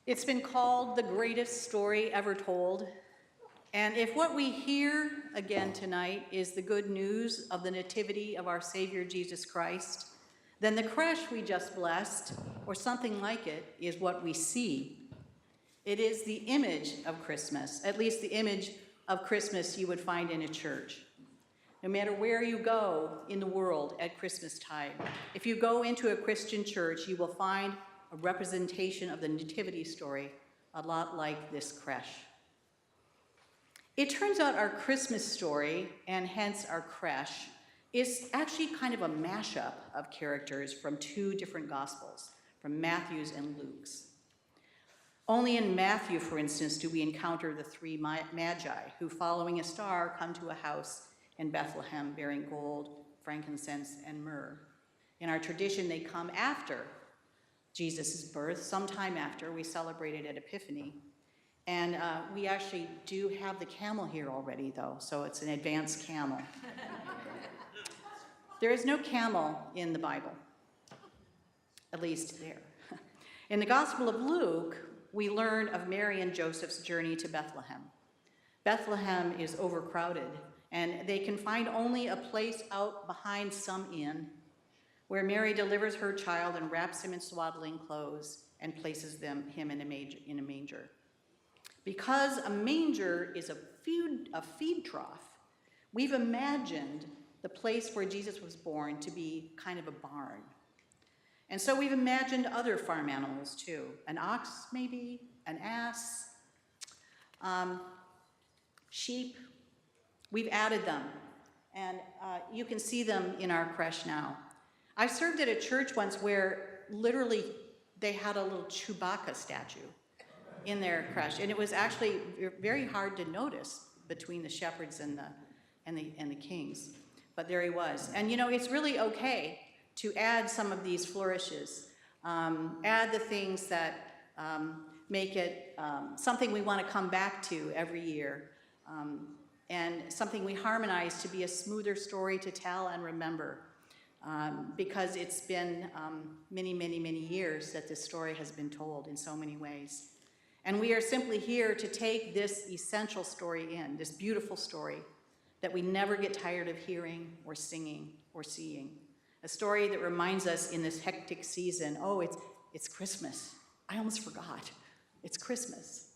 It's been called the greatest story ever told. And if what we hear again tonight is the good news of the nativity of our Savior Jesus Christ, then the creche we just blessed, or something like it, is what we see. It is the image of Christmas, at least the image of Christmas you would find in a church. No matter where you go in the world at Christmas time, if you go into a Christian church, you will find a representation of the nativity story, a lot like this creche. It turns out our Christmas story, and hence our creche, is actually kind of a mashup of characters from two different Gospels, from Matthew's and Luke's. Only in Matthew, for instance, do we encounter the three magi who, following a star, come to a house in Bethlehem bearing gold, frankincense, and myrrh. In our tradition, they come after Jesus' birth, sometime after. We celebrated at Epiphany. And we actually do have the camel here already, though, so it's an advanced camel. There is no camel in the Bible, at least there. In the Gospel of Luke, we learn of Mary and Joseph's journey to Bethlehem. Bethlehem is overcrowded, and they can find only a place out behind some inn where Mary delivers her child and wraps him in swaddling clothes and places him in a manger. Because a manger is a feed trough, we've imagined the place where Jesus was born to be kind of a barn. And so we've imagined other farm animals too. An ox, maybe, an ass, sheep. We've added them, and you can see them in our creche now. I served at a church once where literally they had a little Chewbacca statue in their creche, and it was actually very hard to notice between the shepherds and the kings. But there he was. And you know, it's really okay to add some of these flourishes, add the things that make it something we want to come back to every year, and something we harmonize to be a smoother story to tell and remember, because it's been many, many, many years that this story has been told in so many ways. And we are simply here to take this essential story in, this beautiful story that we never get tired of hearing or singing or seeing. A story that reminds us in this hectic season, oh, it's Christmas. I almost forgot. It's Christmas.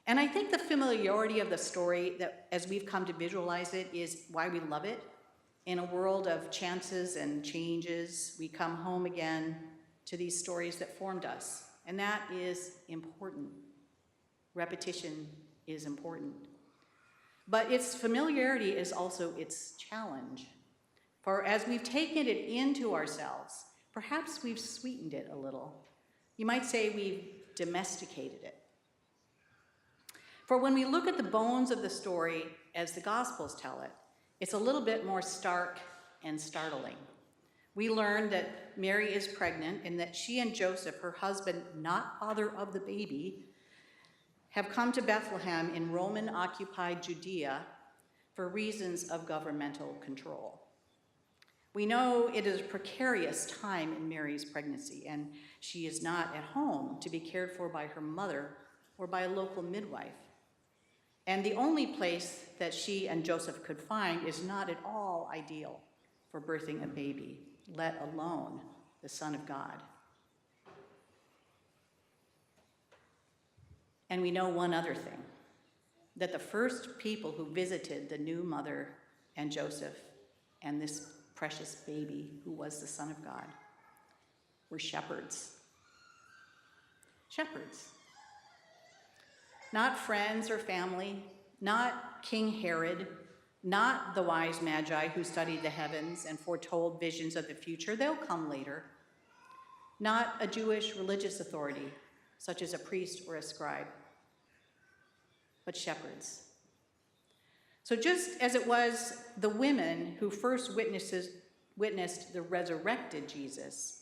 And I think the familiarity of the story, that as we've come to visualize it, is why we love it. In a world of chances and changes, we come home again to these stories that formed us. And that is important. Repetition is important. But its familiarity is also its challenge. For as we've taken it into ourselves, perhaps we've sweetened it a little. You might say we've domesticated it. For when we look at the bones of the story as the Gospels tell it, it's a little bit more stark and startling. We learn that Mary is pregnant and that she and Joseph, her husband, not father of the baby, have come to Bethlehem in Roman-occupied Judea for reasons of governmental control. We know it is a precarious time in Mary's pregnancy, and she is not at home to be cared for by her mother or by a local midwife. And the only place that she and Joseph could find is not at all ideal for birthing a baby, let alone the Son of God. And we know one other thing, that the first people who visited the new mother and Joseph and this precious baby who was the Son of God were shepherds. Shepherds. Not friends or family, not King Herod, not the wise magi who studied the heavens and foretold visions of the future. They'll come later. Not a Jewish religious authority, such as a priest or a scribe, but shepherds. So just as it was the women who first witnessed the resurrected Jesus,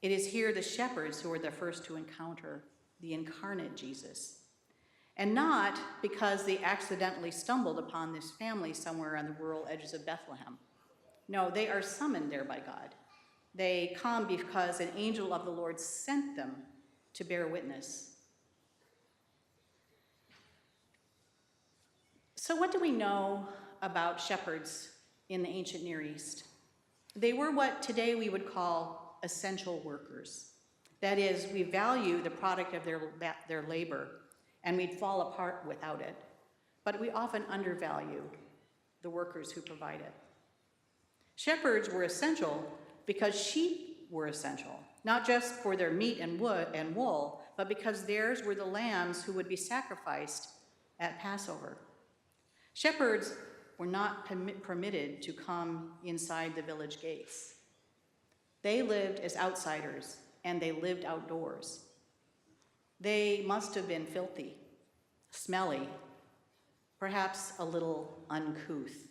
it is here the shepherds who are the first to encounter the incarnate Jesus. And not because they accidentally stumbled upon this family somewhere on the rural edges of Bethlehem. No, they are summoned there by God. They come because an angel of the Lord sent them to bear witness. So what do we know about shepherds in the ancient Near East? They were what today we would call essential workers. That is, we value the product of their labor, and we'd fall apart without it. But we often undervalue the workers who provide it. Shepherds were essential because sheep were essential, not just for their meat and wool, but because theirs were the lambs who would be sacrificed at Passover. Shepherds were not permitted to come inside the village gates. They lived as outsiders, and they lived outdoors. They must have been filthy, smelly, perhaps a little uncouth.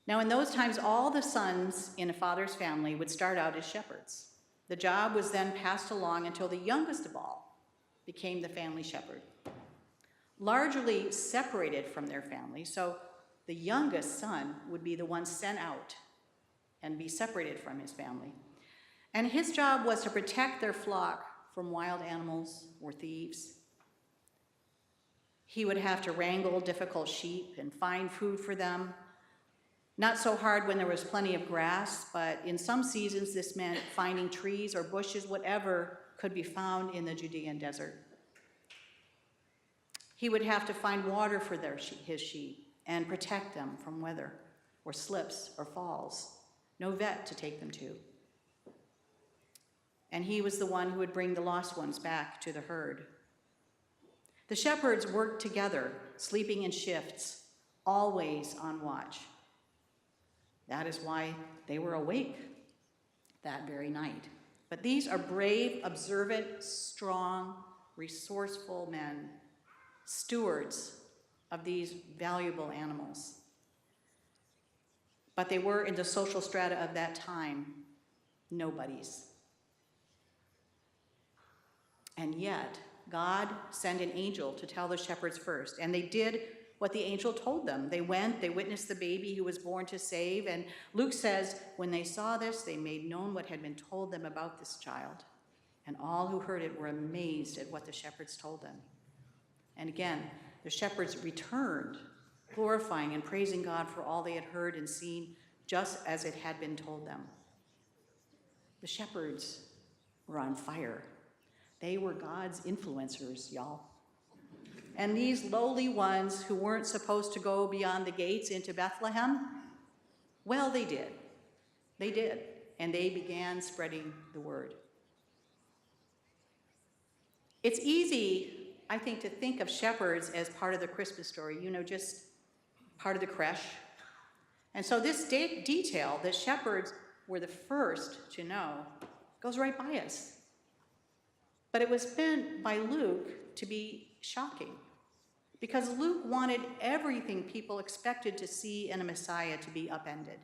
Now, in those times, all the sons in a father's family would start out as shepherds. The job was then passed along until the youngest of all became the family shepherd. Largely separated from their family, so the youngest son would be the one sent out and be separated from his family. And his job was to protect their flock from wild animals or thieves. He would have to wrangle difficult sheep and find food for them. Not so hard when there was plenty of grass, but in some seasons this meant finding trees or bushes, whatever could be found in the Judean desert. He would have to find water for his sheep and protect them from weather or slips or falls. No vet to take them to. And he was the one who would bring the lost ones back to the herd. The shepherds worked together, sleeping in shifts, always on watch. That is why they were awake that very night. But these are brave, observant, strong, resourceful men, stewards of these valuable animals. But they were in the social strata of that time, nobodies. And yet, God sent an angel to tell the shepherds first, and they did what the angel told them. They went, they witnessed the baby who was born to save, and Luke says, when they saw this, they made known what had been told them about this child. And all who heard it were amazed at what the shepherds told them. And again, the shepherds returned, glorifying and praising God for all they had heard and seen, just as it had been told them. The shepherds were on fire. They were God's influencers, y'all. And these lowly ones who weren't supposed to go beyond the gates into Bethlehem, well, they did. They did. And they began spreading the word. It's easy, I think, to think of shepherds as part of the Christmas story, just part of the creche. And so this detail that shepherds were the first to know goes right by us. But it was meant by Luke to be shocking, because Luke wanted everything people expected to see in a Messiah to be upended.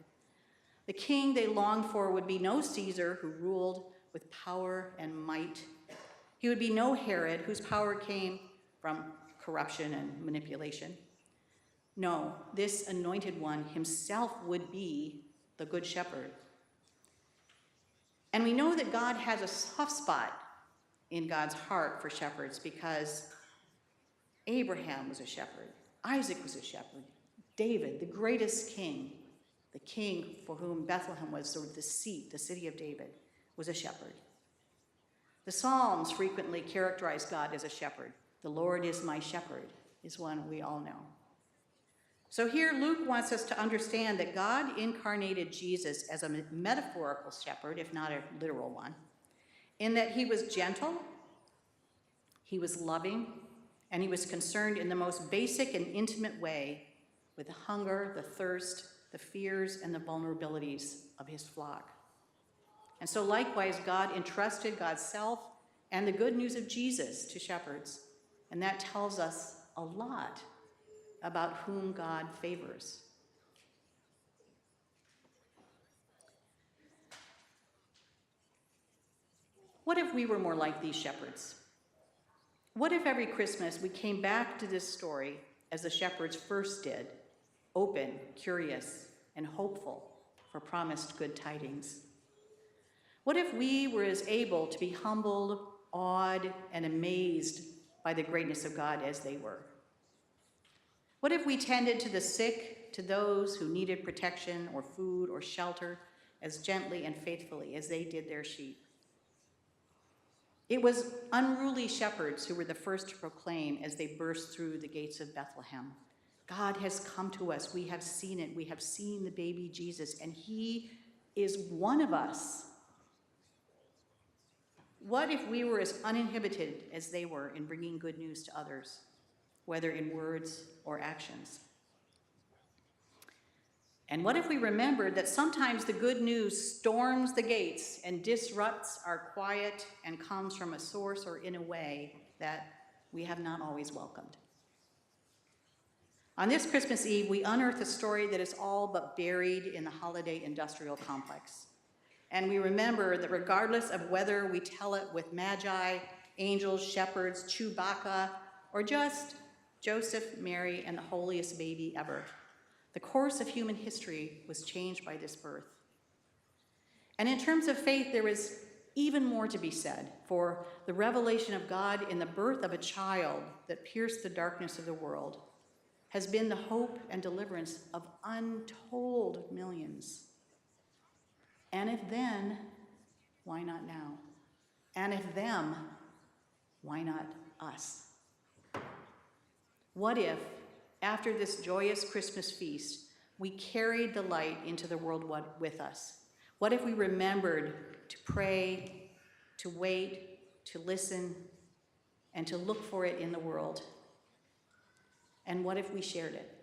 The king they longed for would be no Caesar who ruled with power and might. He would be no Herod whose power came from corruption and manipulation. No, this anointed one himself would be the good shepherd. And we know that God has a soft spot in God's heart for shepherds, because Abraham was a shepherd, Isaac was a shepherd, David, the greatest king, the king for whom Bethlehem was sort of the seat, the city of David, was a shepherd. The Psalms frequently characterize God as a shepherd. The Lord is my shepherd is one we all know. So here Luke wants us to understand that God incarnated Jesus as a metaphorical shepherd, if not a literal one, in that he was gentle, he was loving, and he was concerned in the most basic and intimate way with the hunger, the thirst, the fears, and the vulnerabilities of his flock. And so likewise, God entrusted God's self and the good news of Jesus to shepherds, and that tells us a lot about whom God favors. What if we were more like these shepherds? What if every Christmas we came back to this story as the shepherds first did, open, curious, and hopeful for promised good tidings? What if we were as able to be humbled, awed, and amazed by the greatness of God as they were? What if we tended to the sick, to those who needed protection or food or shelter as gently and faithfully as they did their sheep? It was unruly shepherds who were the first to proclaim as they burst through the gates of Bethlehem, God has come to us. We have seen it. We have seen the baby Jesus, and he is one of us. What if we were as uninhibited as they were in bringing good news to others, whether in words or actions? And what if we remembered that sometimes the good news storms the gates and disrupts our quiet and comes from a source or in a way that we have not always welcomed? On this Christmas Eve, we unearth a story that is all but buried in the holiday industrial complex. And we remember that regardless of whether we tell it with magi, angels, shepherds, Chewbacca, or just Joseph, Mary, and the holiest baby ever, the course of human history was changed by this birth. And in terms of faith, there is even more to be said, for the revelation of God in the birth of a child that pierced the darkness of the world has been the hope and deliverance of untold millions. And if then, why not now? And if them, why not us? What if, after this joyous Christmas feast, we carried the light into the world with us? What if we remembered to pray, to wait, to listen, and to look for it in the world? And what if we shared it?